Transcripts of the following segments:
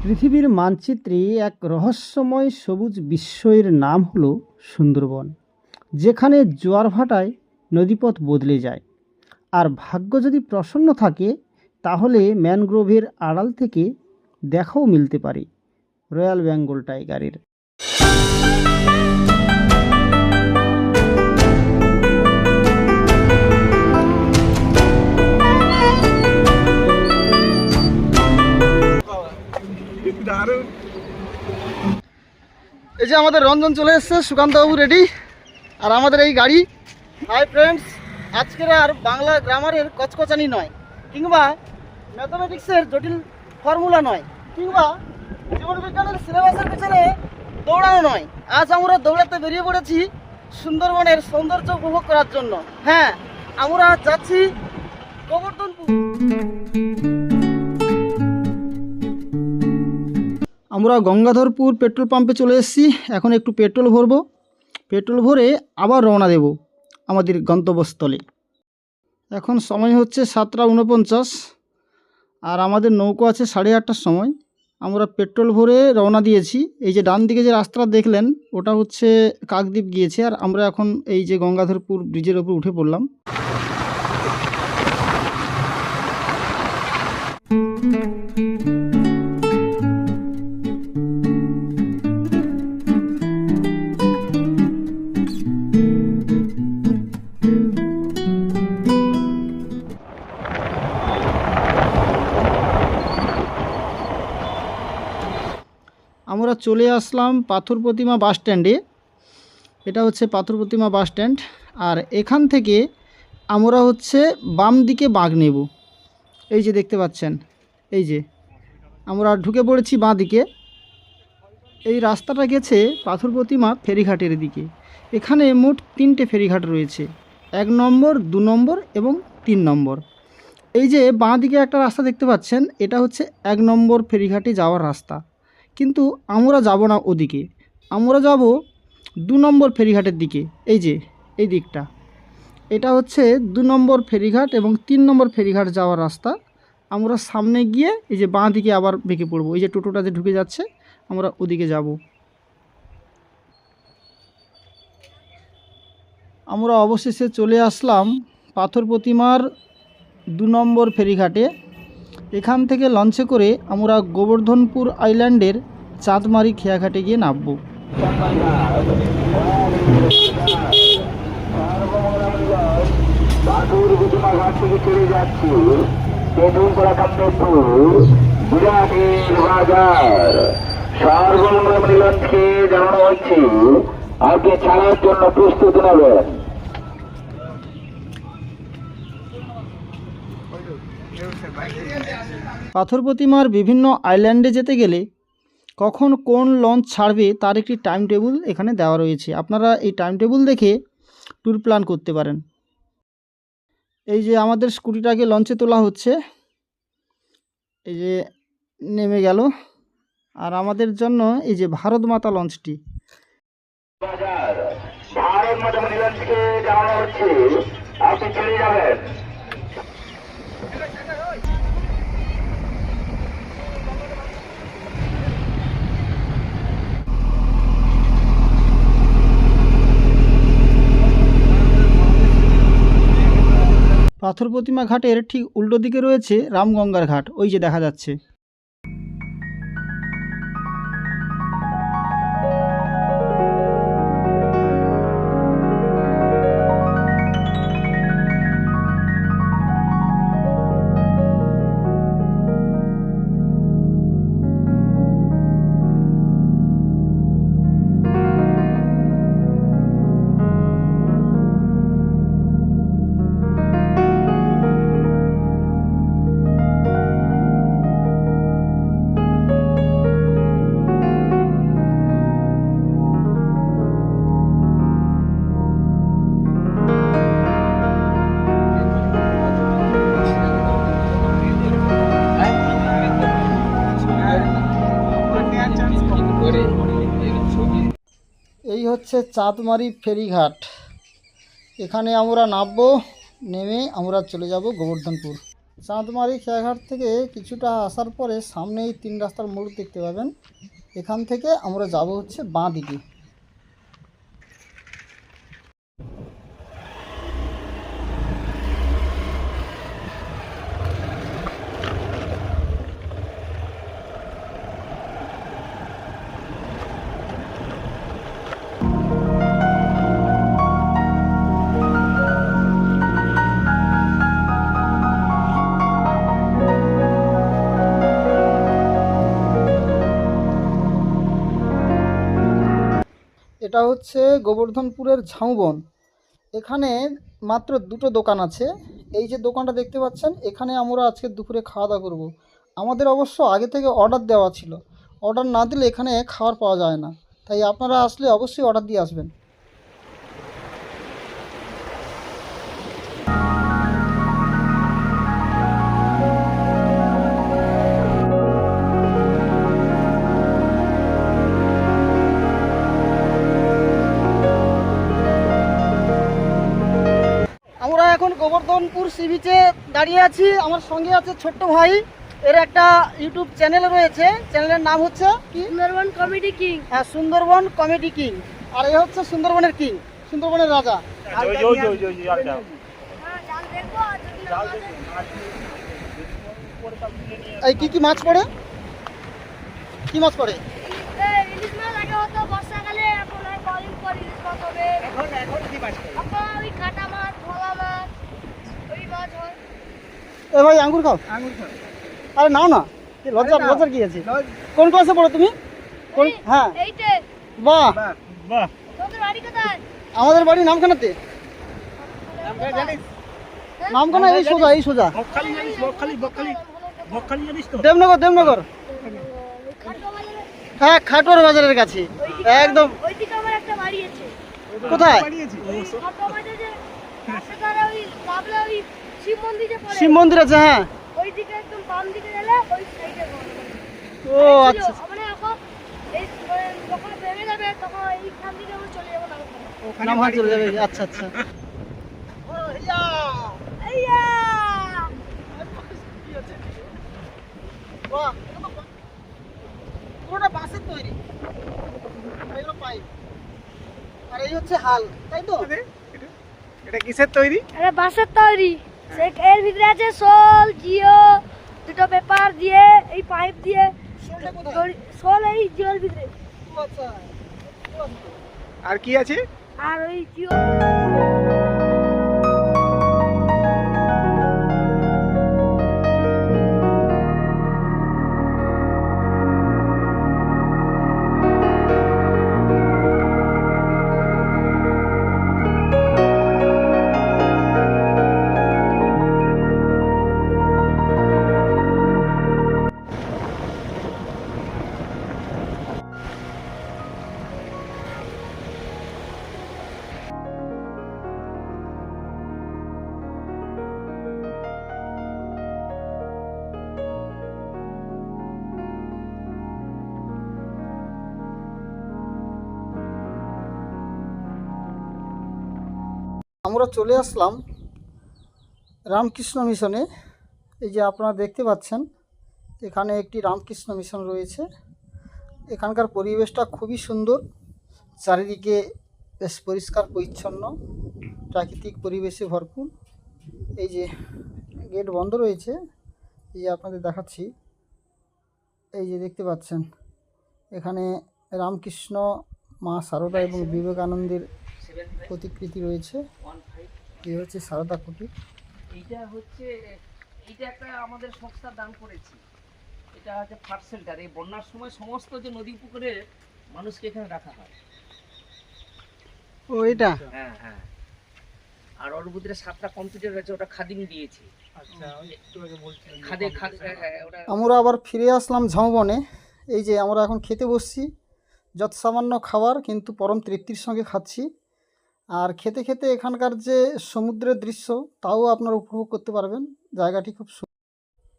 পৃথিবীর মানচিত্রে এক রহস্যময় সবুজ বিস্ময়ের নাম হলো সুন্দরবন, যেখানে জোয়ার ভাটায় নদীপথ বদলে যায়। আর ভাগ্য যদি প্রসন্ন থাকে তাহলে ম্যানগ্রোভের আড়াল থেকে দেখাও মিলতে পারে রয়্যাল বেঙ্গল টাইগারের। এই যে আমাদের রঞ্জন চলে এসছে, সুকান্তবাবু রেডি, আর আমাদের এই গাড়ি। হাই ফ্রেন্ডস, আজকের আর বাংলা গ্রামারের কচকচানি নয়, কিংবা ম্যাথামেটিক্সের জটিল ফর্মুলা নয়, কিংবা জীবনবিজ্ঞানের সিলেবাসের পিছনে দৌড়ানো নয়। আজ আমরা দৌড়াতে বেরিয়ে পড়েছি সুন্দরবনের সৌন্দর্য উপভোগ করার জন্য। হ্যাঁ, আমরা যাচ্ছি গোবর্ধনপুর। আমরা গঙ্গাধরপুর পেট্রোল পাম্পে চলে এসেছি। এখন একটু পেট্রোল ভরবো, পেট্রোল ভরে আবার রওনা দেব আমাদের গন্তব্যস্থলে। এখন সময় হচ্ছে 7:49, আর আমাদের নৌকো আছে 8:30টার সময়। আমরা পেট্রোল ভরে রওনা দিয়েছি। এই যে ডান দিকে যে রাস্তাটা দেখলেন ওটা হচ্ছে কাকদ্বীপ গিয়েছে, আর আমরা এখন এই যে গঙ্গাধরপুর ব্রিজের ওপর উঠে পড়লাম। আমরা চলে আসলাম পাথর প্রতিমা বাস স্ট্যান্ডে। এটা হচ্ছে পাথর প্রতিমা বাস স্ট্যান্ড, আর এখান থেকে আমরা হচ্ছে বাম দিকে বাঁক নেব। এই যে দেখতে পাচ্ছেন, এই যে আমরা ঢুকে পড়েছি বাঁ দিকে। এই রাস্তাটা গেছে পাথর প্রতিমা ফেরিঘাটের দিকে। এখানে মোট 3টে ফেরিঘাট রয়েছে, 1 নম্বর, 2 নম্বর এবং 3 নম্বর। এই যে বাঁ দিকে একটা রাস্তা দেখতে পাচ্ছেন, এটা হচ্ছে 1 নম্বর ফেরিঘাটে যাওয়ার রাস্তা, কিন্তু আমরা যাব না ওদিকে, আমরা যাব 2 নম্বর ফেরিঘাটের দিকে। এই যে এই দিকটা, এটা হচ্ছে 2 নম্বর ফেরিঘাট এবং 3 নম্বর ফেরিঘাট যাওয়ার রাস্তা। আমরা সামনে গিয়ে এই যে বাঁ দিকে আবার বেঁকে পড়ব। এই যে টোটোটা যে ঢুকে যাচ্ছে, আমরা ওদিকে যাব। আমরা অবশেষে চলে আসলাম পাথর প্রতিমার 2 নম্বর ফেরিঘাটে। এখান থেকে লঞ্চে করে আমরা গোবর্ধনপুর আইল্যান্ডের চাঁদমারি খেয়াঘাটে গিয়ে নামব। জানানো হচ্ছে আগে ছাড়ার জন্য প্রস্তুত নেবেন। পাথর প্রতিমার বিভিন্ন আইল্যান্ডে যেতে গেলে কখন কোন লঞ্চ ছাড়বে তার একটি টাইম টেবিল এখানে দেওয়া রয়েছে। আপনারা এই টাইম টেবিল দেখে ট্যুর প্ল্যান করতে পারেন। এই যে আমাদের স্কুটিটাকে লঞ্চে তোলা হচ্ছে, এই যে নেমে গেল, আর আমাদের জন্য এই যে ভারত মাতা লঞ্চটি। ভারত মাতা লঞ্চকে জানানো হচ্ছে আপনি চলে যাবেন। পাথর প্রতিমা ঘাটের ঠিক উল্টো দিকে রয়েছে রামগঙ্গার ঘাট, ওই যে দেখা যাচ্ছে। এই হচ্ছে চাঁদমারি ফেরিঘাট। এখানে আমরা নামবো, নেমে আমরা চলে যাব গোবর্ধনপুর। চাঁদমারি খেয়াঘাট থেকে কিছুটা আসার পরে সামনেই 3 রাস্তার মোড় দেখতে পাবেন। এখান থেকে আমরা যাব হচ্ছে বাঁ দিকে। এটা হচ্ছে গোবর্ধনপুরের ঝাউবন। এখানে মাত্র 2টো দোকান আছে। এই যে দোকানটা দেখতে পাচ্ছেন, এখানে আমরা আজকে দুপুরে খাওয়া দাওয়া করব। আমাদের অবশ্য আগে থেকে অর্ডার দেওয়া ছিল। অর্ডার না দিলে এখানে খাবার পাওয়া যায় না, তাই আপনারা আসলে অবশ্যই অর্ডার দিয়ে আসবেন। আমরা এখন গোবর্ধনপুর সি বিচে দাঁড়িয়ে আছি। আমার সঙ্গে আছে ছোট্ট ভাই। এর একটা ইউটিউব চ্যানেল রয়েছে, চ্যানেলের নাম হচ্ছে কি? Sundarban comedy king. হ্যাঁ, সুন্দরবন কমেডি কিং। আর এ হচ্ছে সুন্দরবনের কিং, সুন্দরবনের রাজা। হ্যাঁ, জাল দেখবো আর যদি না পাওয়া এই কি মাছ পড়ে? কি মাছ পড়ে? যায়, ইলিশ মাছ আগে হতো বর্ষাকালে, এখন আর কদিন পর ইলিশ মাছ হবে। এখন ওই কাটা মাছ, ভোলা মাছ, ওই মাছ হয়। এ ভাই আঙ্গুর খাও। আরে নাও না, লজ্জার কি আছে? কোন ক্লাসে পড়ো তুমি? কোন? হ্যাঁ, এইটে। বাহ। তোদের বাড়ি কোথায়? আমাদের বাড়ি নামখানাতে। নামখানা এই সোজা, এই সোজা। দেবনগর। খাটো বাজারে। হ্যাঁ, খাটোর বাজারের কাছে একদম। ওইদিকে আমার একটা বাড়ি আছে। কোথায়? ওই খাটো বাজারে পাশে তারা ওই লাভলা ওই শিব মন্দির যে পড়ে, শিব মন্দির আছে, হ্যাঁ। ওইদিকে একদম বাম দিকে গেলে ওই সাইডে ঘর। ও আচ্ছা। মানে এখন এই যখন ভেঙে যাবে তখন এইখান থেকে আমরা চলে যাবো নামখানা। নামখানা চলে যাবে, আচ্ছা আচ্ছা। আইয়া! বাহ, পুরোটা বাঁশের তৈরি। এগুলো পাইপ। আর এই হচ্ছে হাল, তাই তো? এটা কিসের তৈরি? আরে বাঁশের তৈরি। সে এর ভিতরে আছে শোল, জিও, দুটো পেপার দিয়ে, এই পাইপ দিয়ে শোলটা কোথায়? শোল এই জিওর ভিতরে। ও আচ্ছা। আর কি আছে? আর ওই জিও আমরা চলে আসলাম রামকৃষ্ণ মিশনে। এই যে আপনারা দেখতে পাচ্ছেন, এখানে একটি রামকৃষ্ণ মিশন রয়েছে। এখানকার পরিবেশটা খুবই সুন্দর, চারিদিকে বেশ পরিষ্কার পরিচ্ছন্ন, প্রাকৃতিক পরিবেশে ভরপুর। এই যে গেট বন্ধ রয়েছে, এই যে আপনাদের দেখাচ্ছি। এই যে দেখতে পাচ্ছেন, এখানে রামকৃষ্ণ, মা সারদা এবং বিবেকানন্দের প্রতিকৃতি রয়েছে। এই হচ্ছে সারদা কুটির। এইটা একটা আমাদের সংস্থা দান করেছি। এটা হচ্ছে ফার্স্ট শেল্টার। এই বন্যার সময় সমস্ত যে নদী পুকুরে মানুষকে এখানে রাখা হয়। ও এটা, হ্যাঁ। আর ওর ভিতরে 7টা কম্পিউটার আছে, ওটা খাদিম দিয়েছি। আচ্ছা, একটু আগে বলছিলেন খাদে ওটা আমরা আবার ফিরে আসলাম ঝাউবনে। এই যে আমরা এখন খেতে বসছি, যত সামান্য খাবার কিন্তু পরম তৃপ্তির সঙ্গে খাচ্ছি। আর খেতে খেতে এখানকার যে সমুদ্রের দৃশ্য তাও আপনারা উপভোগ করতে পারবেন। জায়গাটি খুব সুন্দর।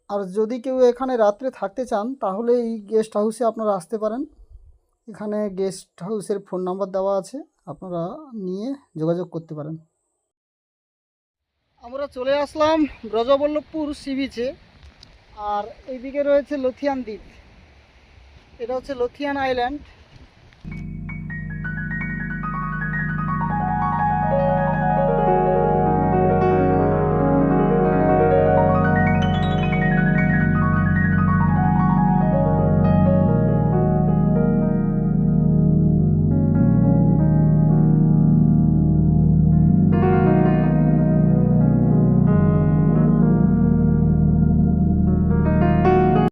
আর যদি কেউ এখানে রাত্রে থাকতে চান তাহলে এই গেস্ট হাউসে আপনারা আসতে পারেন। এখানে গেস্ট হাউসের ফোন নাম্বার দেওয়া আছে, আপনারা নিয়ে যোগাযোগ করতে পারেন। আমরা চলে আসলাম ব্রজবল্লভপুর সি বিচে। আর এইদিকে রয়েছে লথিয়ান দ্বীপ, এটা হচ্ছে লথিয়ান আইল্যান্ড।